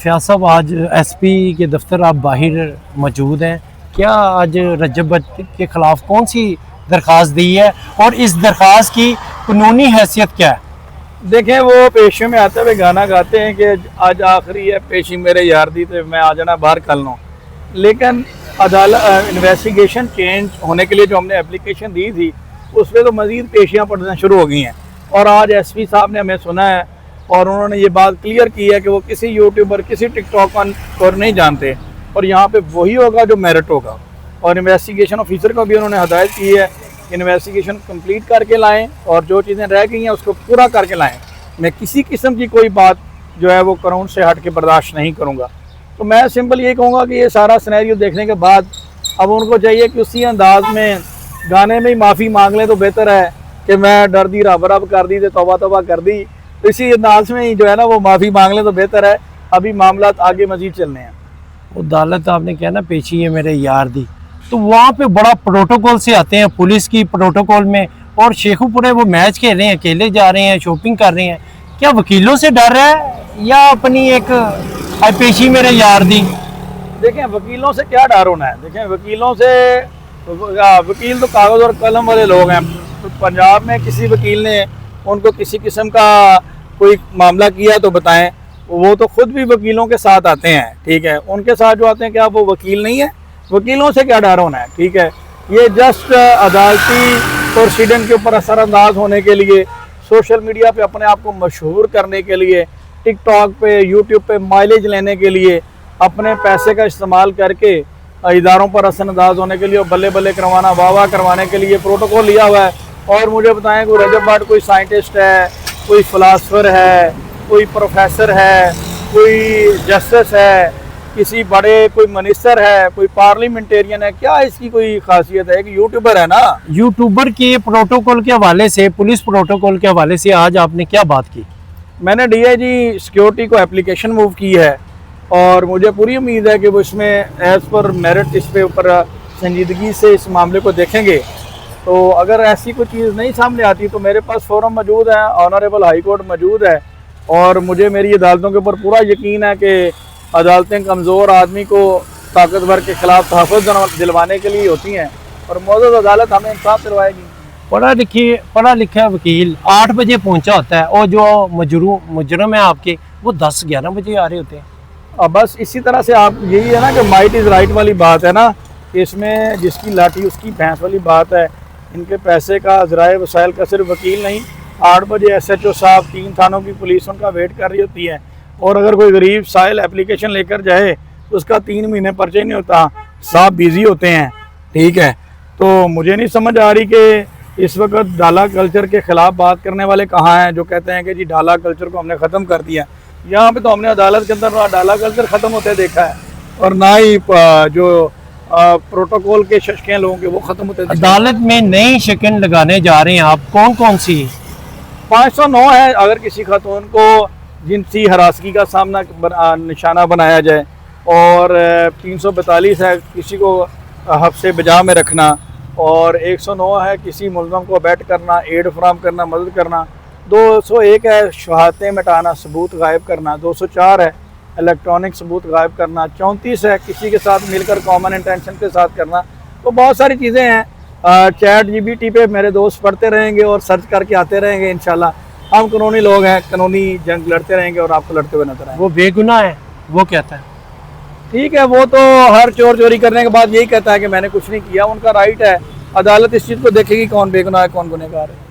फयाज साहब, आज एसपी के दफ्तर आप बाहर मौजूद हैं, क्या आज रजब भट्ट के ख़िलाफ़ कौन सी दरख्वास्त दी है और इस दरख्वास्त की कानूनी हैसियत क्या है? देखें, वो पेशे में आते हुए गाना गाते हैं कि आज आखिरी है पेशी मेरे यार दी, तो मैं आ जाना बाहर कल नो। लेकिन अदालत इन्वेस्टिगेशन चेंज होने के लिए जो हमने एप्लीकेशन दी थी उस पर तो मज़ीद पेशियाँ पड़ना शुरू हो गई हैं। और आज एसपी साहब ने हमें सुना है और उन्होंने ये बात क्लियर की है कि वो किसी यूट्यूबर, किसी टिकटॉक को नहीं जानते और यहाँ पे वही होगा जो मेरिट होगा। और इन्वेस्टिगेशन ऑफिसर को भी उन्होंने हदायत की है, इन्वेस्टिगेशन कंप्लीट करके लाएं और जो चीज़ें रह गई हैं उसको पूरा करके लाएं। मैं किसी किस्म की कोई बात जो है वो कानून से हट के बर्दाश्त नहीं करूँगा। तो मैं सिंपल ये कहूँगा कि ये सारा सिनेरियो देखने के बाद अब उनको चाहिए कि उसी अंदाज में गाने में ही माफ़ी मांग लें तो बेहतर है कि मैं डर दी रब रब कर दी तो तौबा तौबा कर दी। तो इसी अंदाज में ही जो है ना वो माफ़ी मांग लें तो बेहतर है। अभी मामला आगे मजीद चलने हैं। अदालत आपने कहा ना पेशी है मेरे यार दी, तो वहाँ पे बड़ा प्रोटोकॉल से आते हैं पुलिस की प्रोटोकॉल में, और शेखुपुरे वो मैच खेल रहे हैं, अकेले जा रहे हैं, शॉपिंग कर रहे हैं। क्या वकीलों से डर है या अपनी एक पेशी मेरे यार दी? देखें, वकीलों से क्या डर होना है। देखें, वकीलों से वकील तो कागज़ और कलम वाले लोग हैं। तो पंजाब में किसी वकील ने उनको किसी किस्म का कोई मामला किया तो बताएं। वो तो खुद भी वकीलों के साथ आते हैं, ठीक है। उनके साथ जो आते हैं, क्या वो वकील नहीं है? वकीलों से क्या डर होना है, ठीक है। ये जस्ट अदालती प्रोसीडिंग के ऊपर असरअंदाज होने के लिए, सोशल मीडिया पे अपने आप को मशहूर करने के लिए, टिकटॉक पे, यूट्यूब पे माइलेज लेने के लिए, अपने पैसे का इस्तेमाल करके इदारों पर असरअंदाज होने के लिए और बल्ले बल्ले करवाना, वाह वाह करवाने के लिए प्रोटोकॉल लिया हुआ है। और मुझे बताएं, कोई रजब भट्ट कोई साइंटिस्ट है, कोई फ़िलासफ़र है, कोई प्रोफेसर है, कोई जस्टिस है, किसी बड़े कोई मिनिस्टर है, कोई पार्लियामेंटेरियन है? क्या इसकी कोई खासियत है? कि यूट्यूबर है ना। यूट्यूबर के प्रोटोकॉल के हवाले से, पुलिस प्रोटोकॉल के हवाले से आज आपने क्या बात की? मैंने डीआईजी सिक्योरिटी को एप्लीकेशन मूव की है और मुझे पूरी उम्मीद है कि वो इसमें एज़ पर मेरिट इस पे ऊपर संजीदगी से इस मामले को देखेंगे। तो अगर ऐसी कोई चीज़ नहीं सामने आती तो मेरे पास फोरम मौजूद है, ऑनरेबल हाई कोर्ट मौजूद है और मुझे मेरी अदालतों के ऊपर पूरा यकीन है कि अदालतें कमज़ोर आदमी को ताकतवर के ख़िलाफ़ तहफ़्फ़ुज़ दिलवाने के लिए होती हैं और मौजूद अदालत हमें इंसाफ दिलवाएगी। पढ़ा लिखा वकील 8 बजे पहुंचा होता है और जो मुजरम है आपके वो 10-11 बजे आ रहे होते हैं। अब बस इसी तरह से आप, यही है ना कि माइट इज़ राइट वाली बात है ना, कि इसमें जिसकी लाठी उसकी भैंस वाली बात है। इनके पैसे का ज़राए वसाइल का सिर्फ वकील नहीं, 8 बजे SHO साहब, 3 थानों की पुलिस उनका वेट कर रही होती है। और अगर कोई गरीब साइल एप्लीकेशन लेकर जाए तो उसका 3 महीने पर्चे नहीं होता, साहब बिज़ी होते हैं, ठीक है। तो मुझे नहीं समझ आ रही कि इस वक्त डाला कल्चर के ख़िलाफ़ बात करने वाले कहाँ हैं जो कहते हैं कि जी डाला कल्चर को हमने ख़त्म कर दिया। यहाँ पे तो हमने अदालत के अंदर डाला कल्चर ख़त्म होते देखा है और ना ही जो प्रोटोकॉल के शक्लें लोगों के वो ख़त्म होते। अदालत में नई शक्ल लगाने जा रहे हैं आप, कौन कौन सी? 509 है अगर किसी खातून को जिनसी हरासगी का सामना निशाना बनाया जाए, और 342 है किसी को हफ्से बजा में रखना, और 109 है किसी मुल्ज़म को अबैट करना, एड फराम करना, मदद करना, 201 है शहादतें मिटाना, सबूत गायब करना, 204 है इलेक्ट्रॉनिक सबूत गायब करना, 34 है किसी के साथ मिलकर कॉमन इंटेंशन के साथ करना। तो बहुत सारी चीज़ें हैं। चैट GBT पे मेरे दोस्त पढ़ते रहेंगे और सर्च करके आते रहेंगे। इंशाल्लाह हम कानूनी लोग हैं, कानूनी जंग लड़ते रहेंगे और आपको लड़ते हुए नजर आएंगे। वो बेगुनाह है, वो कहता है। ठीक है, वो तो हर चोर चोरी करने के बाद यही कहता है कि मैंने कुछ नहीं किया, उनका राइट है। अदालत इस चीज़ को देखेगी कौन बेगुनाह है कौन गुनहगार है।